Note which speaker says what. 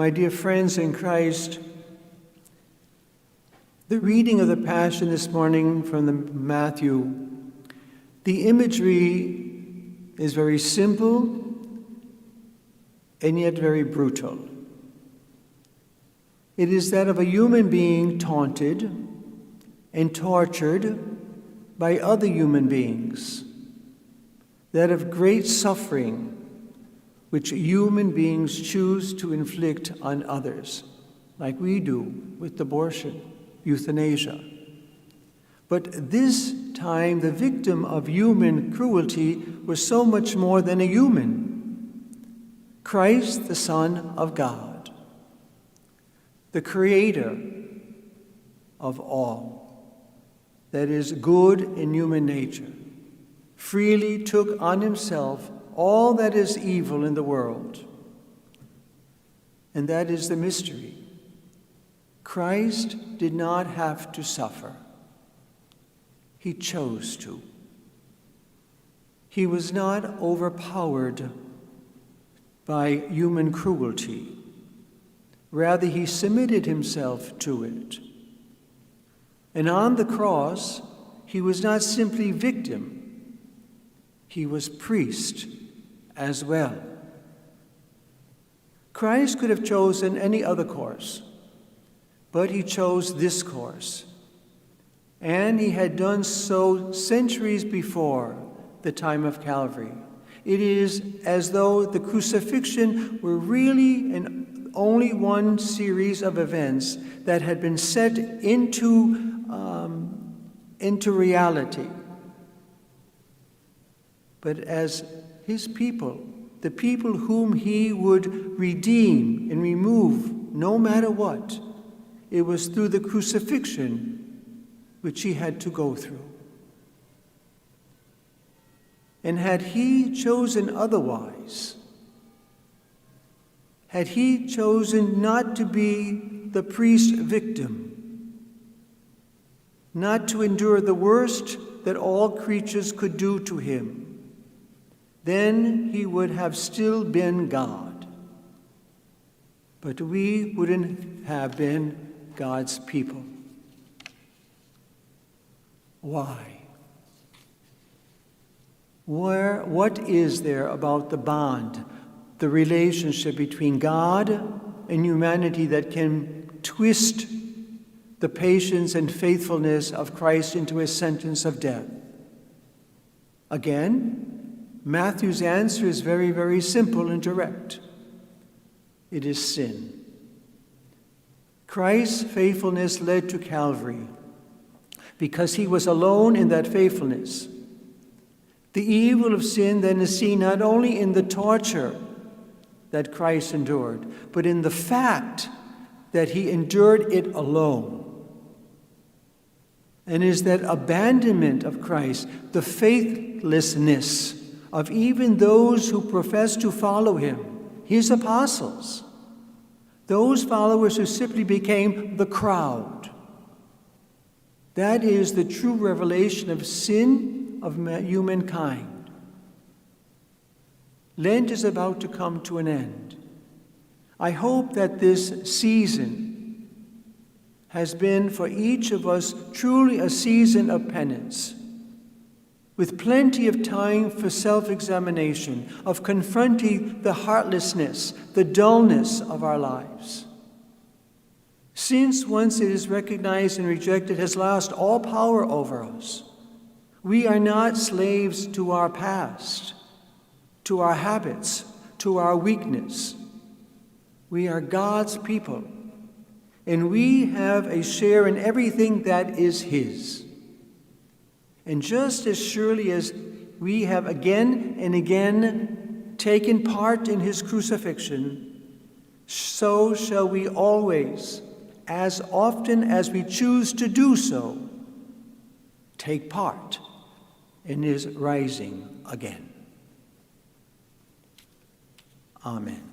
Speaker 1: My dear friends in Christ, the reading of the Passion this morning from the Matthew, the imagery is very simple and yet very brutal. It is that of a human being taunted and tortured by other human beings, that of great suffering which human beings choose to inflict on others, like we do with abortion, euthanasia. But this time, the victim of human cruelty was so much more than a human. Christ, the Son of God, the Creator of all that is good in human nature, freely took on himself all that is evil in the world. And that is the mystery. Christ did not have to suffer. He chose to. He was not overpowered by human cruelty. Rather, he submitted himself to it. And on the cross, he was not simply victim. He was priest as well. Christ could have chosen any other course, but he chose this course. And he had done so centuries before the time of Calvary. It is as though the crucifixion were really only one series of events that had been set into reality. But as his people, the people whom he would redeem and remove no matter what, it was through the crucifixion which he had to go through. And had he chosen otherwise, had he chosen not to be the priest victim, not to endure the worst that all creatures could do to him, then he would have still been God. But we wouldn't have been God's people. Why? What is there about the bond, the relationship between God and humanity that can twist the patience and faithfulness of Christ into a sentence of death? Again, Matthew's answer is very, very simple and direct. It is sin. Christ's faithfulness led to Calvary because he was alone in that faithfulness. The evil of sin then is seen not only in the torture that Christ endured, but in the fact that he endured it alone. And is that abandonment of Christ, the faithlessness of even those who profess to follow him, his apostles, those followers who simply became the crowd. That is the true revelation of sin of humankind. Lent is about to come to an end. I hope that this season has been for each of us truly a season of penance, with plenty of time for self-examination, of confronting the heartlessness, the dullness of our lives. Since once it is recognized and rejected, has lost all power over us. We are not slaves to our past, to our habits, to our weakness. We are God's people, and we have a share in everything that is his. And just as surely as we have again and again taken part in his crucifixion, so shall we always, as often as we choose to do so, take part in his rising again. Amen.